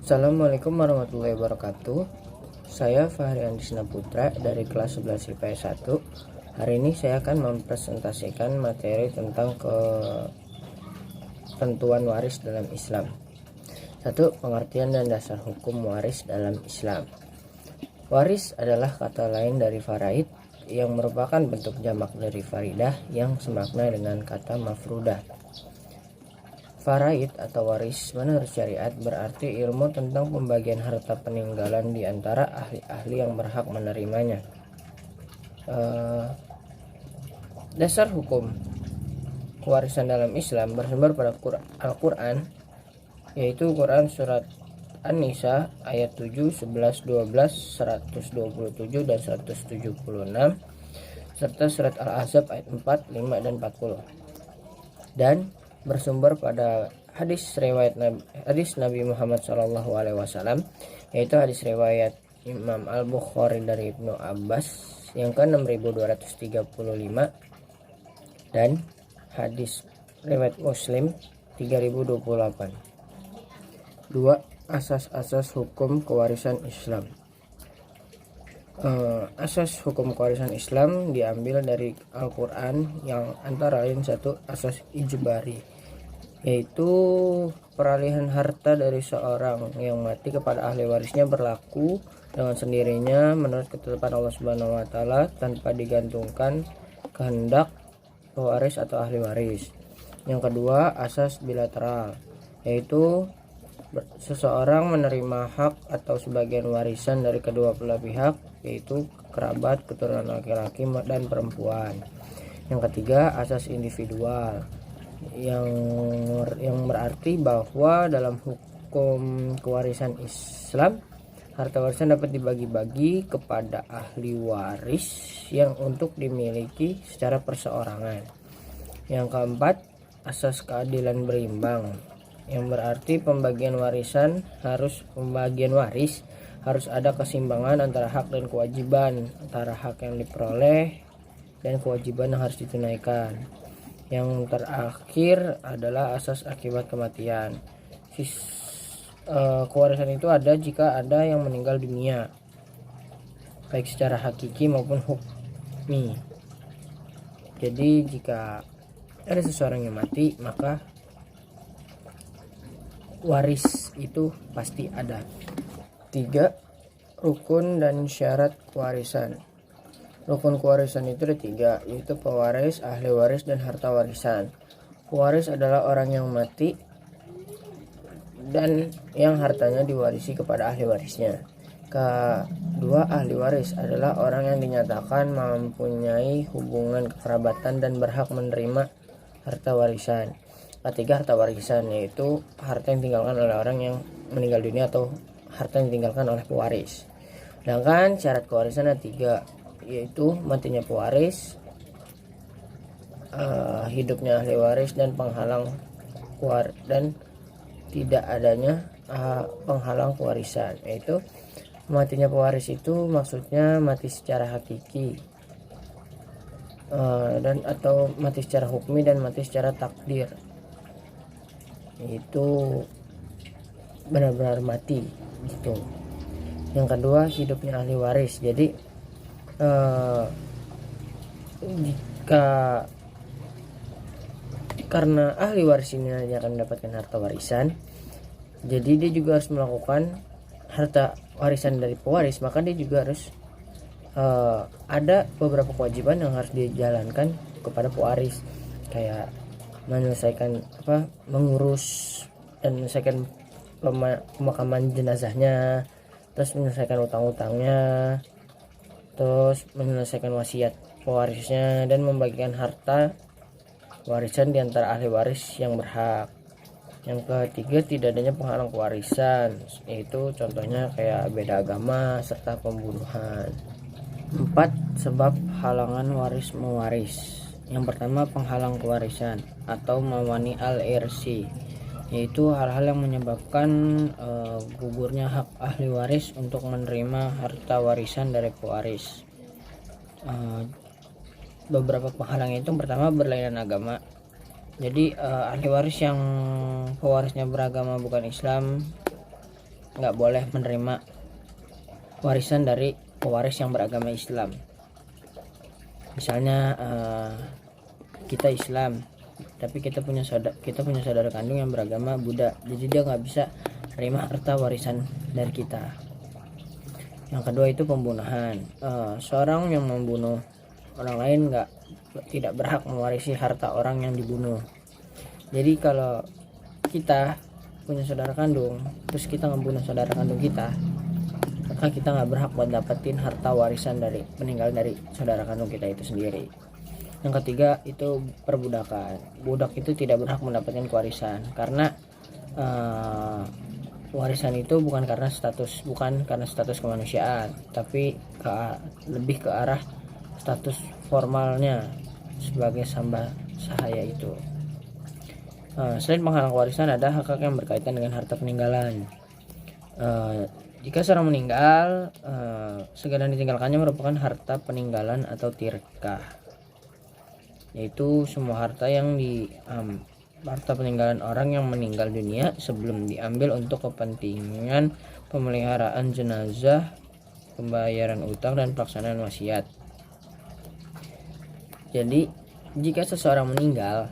Assalamualaikum warahmatullahi wabarakatuh. Saya Fahri Andisna Putra dari kelas 11 IPS 1. Hari ini saya akan mempresentasikan materi tentang ketentuan waris dalam Islam. 1. Pengertian dan dasar hukum waris dalam Islam. Waris adalah kata lain dari faraid yang merupakan bentuk jamak dari faridah yang semakna dengan kata mafrudah. Faraid atau waris menurut syariat berarti ilmu tentang pembagian harta peninggalan di antara ahli-ahli yang berhak menerimanya. Dasar hukum kewarisan dalam Islam bersumber pada Al-Quran, yaitu Quran surat An-Nisa ayat 7, 11, 12, 127 dan 176, serta surat Al-Ahzab ayat 4, 5 dan 40. Dan bersumber pada hadis Nabi Muhammad SAW, yaitu hadis riwayat Imam Al-Bukhari dari Ibnu Abbas yang ke-6235 dan hadis riwayat Muslim 3028. 2. Asas-asas hukum kewarisan Islam. Asas hukum kewarisan Islam diambil dari Al-Quran, yang antara lain 1. Asas ijbari, yaitu peralihan harta dari seorang yang mati kepada ahli warisnya berlaku dengan sendirinya menurut ketetapan Allah Subhanahu wa taala tanpa digantungkan kehendak pewaris atau ahli waris. Yang kedua, asas bilateral, yaitu seseorang menerima hak atau sebagian warisan dari kedua belah pihak, yaitu kerabat, keturunan laki-laki dan perempuan. Yang ketiga, asas individual, yang berarti bahwa dalam hukum kewarisan Islam, harta warisan dapat dibagi-bagi kepada ahli waris yang untuk dimiliki secara perseorangan. Yang keempat, asas keadilan berimbang, yang berarti pembagian waris harus ada keseimbangan antara hak dan kewajiban, antara hak yang diperoleh dan kewajiban yang harus ditunaikan. Yang terakhir adalah asas akibat kematian. Kewarisan itu ada jika ada yang meninggal dunia, baik secara hakiki maupun hukmi. Jadi jika ada seseorang yang mati, maka waris itu pasti ada. 3. Rukun dan syarat kewarisan. Rukun kewarisan itu ada 3, yaitu pewaris, ahli waris, dan harta warisan. Pewaris adalah orang yang mati dan yang hartanya diwarisi kepada ahli warisnya. Kedua, ahli waris adalah orang yang dinyatakan mempunyai hubungan kekerabatan dan berhak menerima harta warisan. Ketiga, harta warisan, yaitu harta yang ditinggalkan oleh orang yang meninggal dunia atau harta yang ditinggalkan oleh pewaris. Sedangkan syarat kewarisan ada 3, yaitu matinya pewaris, hidupnya ahli waris, dan dan tidak adanya penghalang kewarisan. Yaitu matinya pewaris itu maksudnya mati secara hakiki, dan atau mati secara hukmi dan mati secara takdir, itu benar-benar mati gitu. Yang kedua, hidupnya ahli waris. Jadi jika karena ahli waris ini hanya akan mendapatkan harta warisan, jadi dia juga harus melakukan harta warisan dari pewaris, maka dia juga harus ada beberapa kewajiban yang harus dijalankan kepada pewaris, kayak menyelesaikan mengurus dan menyelesaikan pemakaman jenazahnya, terus menyelesaikan utang-utangnya, terus menyelesaikan wasiat pewarisnya, dan membagikan harta warisan di antara ahli waris yang berhak. Yang ketiga, tidak adanya penghalang kewarisan, yaitu contohnya kayak beda agama serta pembunuhan. 4. Sebab halangan waris mewaris. Yang pertama, penghalang kewarisan atau mawani al-irsi, yaitu hal-hal yang menyebabkan gugurnya hak ahli waris untuk menerima harta warisan dari pewaris. Beberapa penghalang itu, pertama, berlainan agama. Jadi ahli waris yang pewarisnya beragama bukan Islam nggak boleh menerima warisan dari pewaris yang beragama Islam. Misalnya kita Islam, tapi kita punya saudara kandung yang beragama Buddha, jadi dia nggak bisa terima harta warisan dari kita. Yang kedua itu pembunuhan. Seorang yang membunuh orang lain tidak berhak mewarisi harta orang yang dibunuh. Jadi kalau kita punya saudara kandung, terus kita membunuh saudara kandung kita, maka kita nggak berhak buat dapetin harta warisan dari peninggalan dari saudara kandung kita itu sendiri. Yang ketiga itu perbudakan. Budak itu tidak berhak mendapatkan warisan karena warisan itu bukan karena status kemanusiaan, tapi lebih ke arah status formalnya sebagai samba sahaya itu. Selain penghalang warisan, ada hak-hak yang berkaitan dengan harta peninggalan. Jika seorang meninggal, segala yang ditinggalkannya merupakan harta peninggalan atau tirkah, yaitu semua harta peninggalan orang yang meninggal dunia sebelum diambil untuk kepentingan pemeliharaan jenazah, pembayaran utang, dan pelaksanaan wasiat. Jadi jika seseorang meninggal,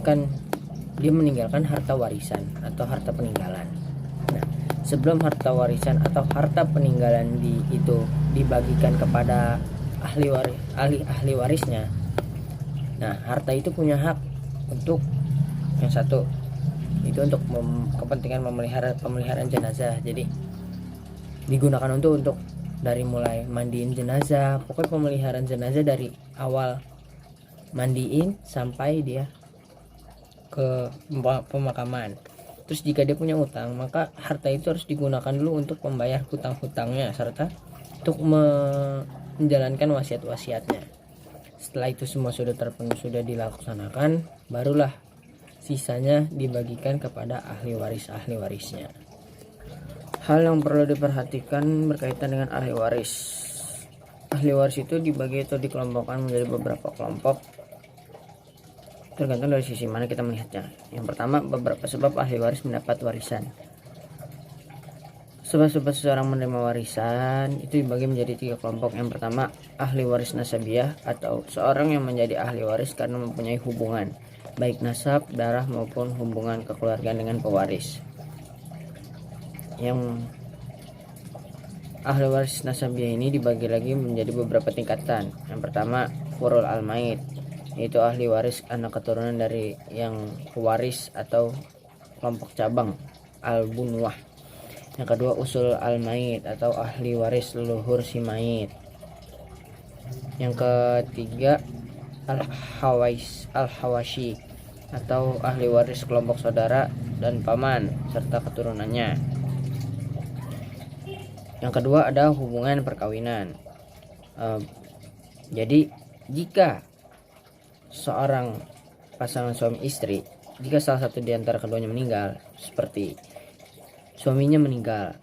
kan dia meninggalkan harta warisan atau harta peninggalan. Sebelum harta warisan atau harta peninggalan itu dibagikan kepada ahli warisnya, harta itu punya hak untuk yang satu itu untuk kepentingan pemeliharaan jenazah. Jadi digunakan untuk dari mulai mandiin jenazah, pokoknya pemeliharaan jenazah dari awal mandiin sampai dia ke pemakaman. Terus jika dia punya utang, maka harta itu harus digunakan dulu untuk membayar hutang-hutangnya serta untuk menjalankan wasiat-wasiatnya. Setelah itu semua sudah terpenuhi, sudah dilaksanakan, barulah sisanya dibagikan kepada ahli warisnya. Hal yang perlu diperhatikan berkaitan dengan ahli waris. Ahli waris itu dibagi atau dikelompokkan menjadi beberapa kelompok tergantung dari sisi mana kita melihatnya. Yang pertama, beberapa sebab ahli waris mendapat warisan. Sebab-sebab seseorang menerima warisan itu dibagi menjadi 3 kelompok. Yang pertama, ahli waris nasabiah atau seorang yang menjadi ahli waris karena mempunyai hubungan baik nasab, darah maupun hubungan kekeluargaan dengan pewaris. Yang ahli waris nasabiah ini dibagi lagi menjadi beberapa tingkatan. Yang pertama, furul al-maid, yaitu ahli waris anak keturunan dari yang pewaris atau kelompok cabang al-bunwah. Yang kedua, usul al-maid atau ahli waris leluhur si mayit. Yang ketiga, al-hawashi atau ahli waris kelompok saudara dan paman serta keturunannya. Yang kedua ada hubungan perkawinan. Jadi jika seorang pasangan suami istri, jika salah satu di antara keduanya meninggal, seperti suaminya meninggal,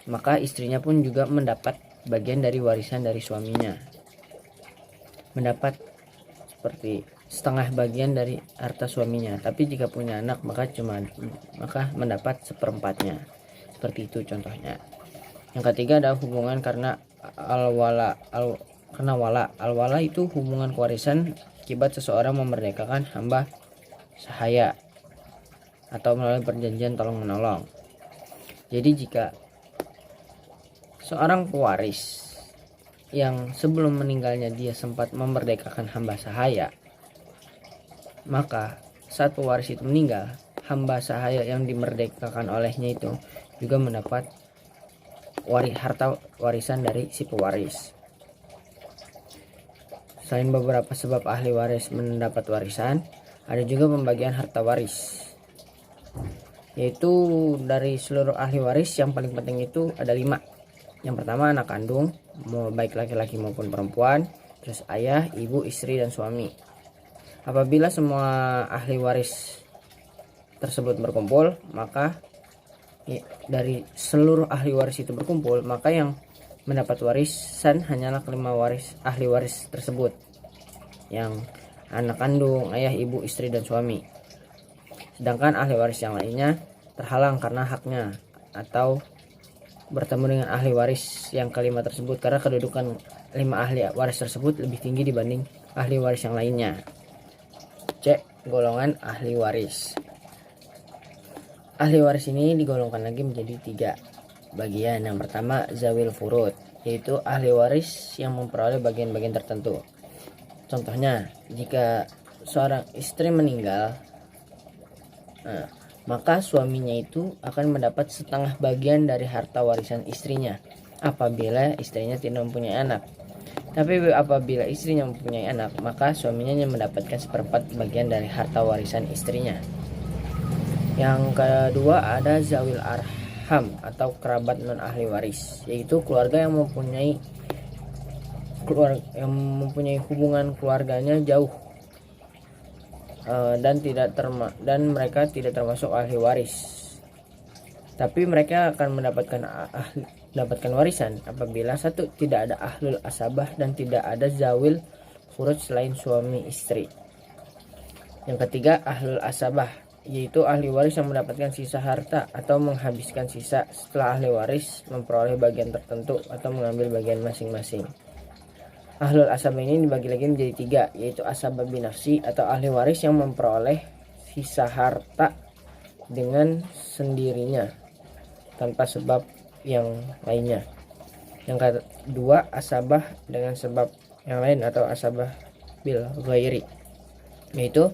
maka istrinya pun juga mendapat bagian dari warisan dari suaminya, mendapat seperti setengah bagian dari harta suaminya. Tapi jika punya anak maka mendapat seperempatnya, seperti itu contohnya. Yang ketiga ada hubungan karena al-wala itu hubungan kewarisan akibat seseorang memerdekakan hamba sahaya atau melalui perjanjian tolong menolong. Jadi jika seorang pewaris yang sebelum meninggalnya dia sempat memerdekakan hamba sahaya, maka saat pewaris itu meninggal, hamba sahaya yang dimerdekakan olehnya itu juga mendapat harta warisan dari si pewaris. Selain beberapa sebab ahli waris mendapat warisan, ada juga pembagian harta waris, yaitu dari seluruh ahli waris yang paling penting itu ada 5. Yang pertama anak kandung, mau baik laki-laki maupun perempuan, terus ayah, ibu, istri, dan suami. Apabila semua ahli waris tersebut berkumpul, maka dari seluruh ahli waris itu berkumpul, maka yang mendapat warisan hanyalah 5 ahli waris tersebut, yang anak kandung, ayah, ibu, istri, dan suami. sedangkan ahli waris yang lainnya terhalang karena haknya atau bertemu dengan ahli waris yang kelima tersebut karena kedudukan 5 ahli waris tersebut lebih tinggi dibanding ahli waris yang lainnya. C. Golongan ahli waris. Ahli waris ini digolongkan lagi menjadi 3 bagian. Yang pertama zawil furud, yaitu ahli waris yang memperoleh bagian-bagian tertentu. Contohnya, jika seorang istri meninggal, maka suaminya itu akan mendapat setengah bagian dari harta warisan istrinya apabila istrinya tidak mempunyai anak. Tapi apabila istrinya mempunyai anak, maka suaminya yang mendapatkan 1/4 bagian dari harta warisan istrinya. Yang kedua ada zawil arham atau kerabat non ahli waris, yaitu keluarga yang mempunyai hubungan keluarganya jauh dan mereka tidak termasuk ahli waris. Tapi mereka akan mendapatkan warisan apabila 1. Tidak ada ahlul asabah dan tidak ada zawil furud selain suami istri. Yang ketiga ahlul asabah, yaitu ahli waris yang mendapatkan sisa harta atau menghabiskan sisa setelah ahli waris memperoleh bagian tertentu atau mengambil bagian masing-masing. Ahlul asabah ini dibagi lagi menjadi 3, yaitu asabah binafsi atau ahli waris yang memperoleh sisa harta dengan sendirinya tanpa sebab yang lainnya. Yang kedua asabah dengan sebab yang lain atau asabah bil ghairi, yaitu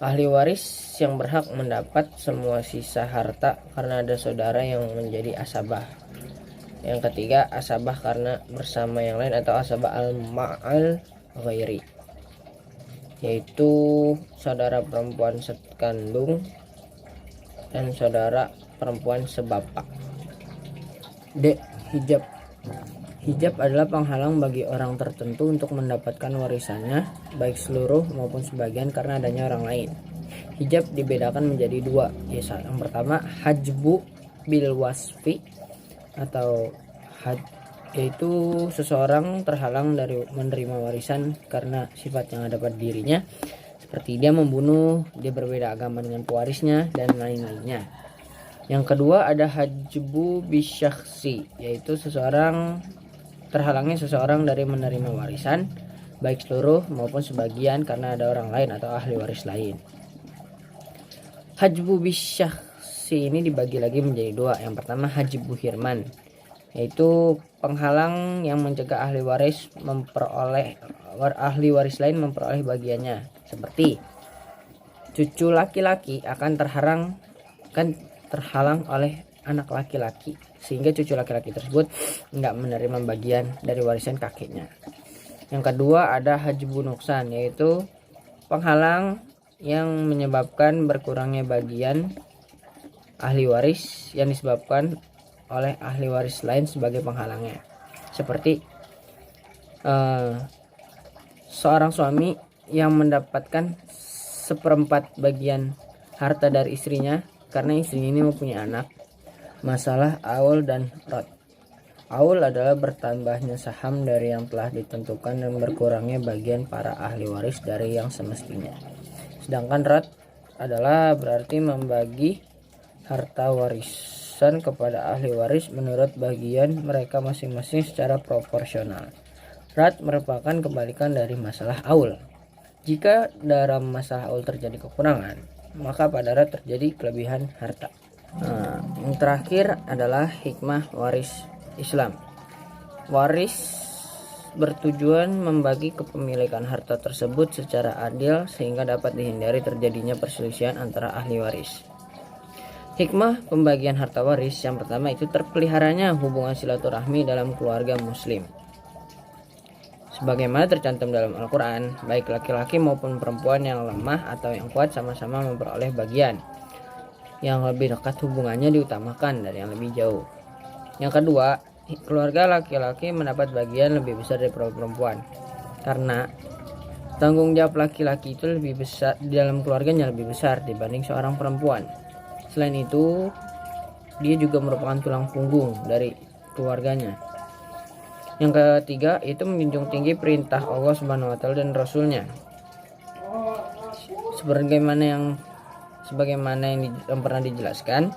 ahli waris yang berhak mendapat semua sisa harta karena ada saudara yang menjadi asabah. Yang ketiga asabah karena bersama yang lain atau asabah al-ma'al ghairi, yaitu saudara perempuan sekandung dan saudara perempuan sebapak. D. Hijab. Hijab adalah penghalang bagi orang tertentu untuk mendapatkan warisannya, baik seluruh maupun sebagian karena adanya orang lain. Hijab dibedakan menjadi 2, yaitu yang pertama hajbu bil wasfi atau yaitu seseorang terhalang dari menerima warisan karena sifat yang ada pada dirinya, seperti dia membunuh, dia berbeda agama dengan pewarisnya, dan lain-lainnya. Yang kedua ada hajbu bisyakhsi, yaitu terhalangnya seseorang dari menerima warisan baik seluruh maupun sebagian karena ada orang lain atau ahli waris lain. Hajbu bisyakhsi ini dibagi lagi menjadi 2. Yang pertama hajbu hirman, yaitu penghalang yang mencegah ahli waris lain memperoleh bagiannya, seperti cucu laki-laki akan terhalang oleh anak laki-laki sehingga cucu laki-laki tersebut enggak menerima bagian dari warisan kakeknya. Yang kedua ada hajbu nuksan, yaitu penghalang yang menyebabkan berkurangnya bagian ahli waris yang disebabkan oleh ahli waris lain sebagai penghalangnya, seperti seorang suami yang mendapatkan 1/4 bagian harta dari istrinya karena istrinya ini mempunyai anak. Masalah aul dan rot. Aul adalah bertambahnya saham dari yang telah ditentukan dan berkurangnya bagian para ahli waris dari yang semestinya. Sedangkan rot adalah berarti membagi harta warisan kepada ahli waris menurut bagian mereka masing-masing secara proporsional. Rat merupakan kebalikan dari masalah aul. Jika dalam masalah aul terjadi kekurangan, maka pada rat terjadi kelebihan harta. Yang terakhir adalah hikmah waris Islam. Waris bertujuan membagi kepemilikan harta tersebut secara adil sehingga dapat dihindari terjadinya perselisihan antara ahli waris. Hikmah pembagian harta waris yang pertama itu terpeliharanya hubungan silaturahmi dalam keluarga muslim. Sebagaimana tercantum dalam Al-Quran, baik laki-laki maupun perempuan yang lemah atau yang kuat sama-sama memperoleh bagian. Yang lebih dekat hubungannya diutamakan dari yang lebih jauh. Yang kedua, keluarga laki-laki mendapat bagian lebih besar dari perempuan. Karena tanggung jawab laki-laki itu lebih besar di dalam keluarganya, lebih besar dibanding seorang perempuan. Selain itu, dia juga merupakan tulang punggung dari keluarganya. Yang ketiga itu menjunjung tinggi perintah Allah Subhanahu wa taala dan Rasulnya. sebagaimana yang pernah dijelaskan,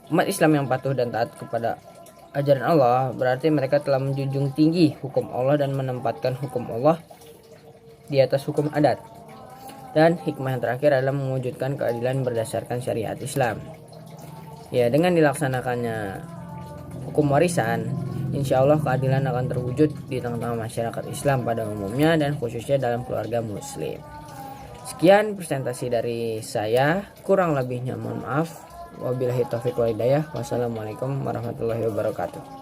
umat Islam yang patuh dan taat kepada ajaran Allah berarti mereka telah menjunjung tinggi hukum Allah dan menempatkan hukum Allah di atas hukum adat. Dan hikmah yang terakhir adalah mewujudkan keadilan berdasarkan syariat Islam. Ya, dengan dilaksanakannya hukum warisan, insya Allah keadilan akan terwujud di tengah-tengah masyarakat Islam pada umumnya dan khususnya dalam keluarga muslim. Sekian presentasi dari saya, kurang lebihnya mohon maaf. Wabillahi taufiq wal hidayah. Wassalamualaikum warahmatullahi wabarakatuh.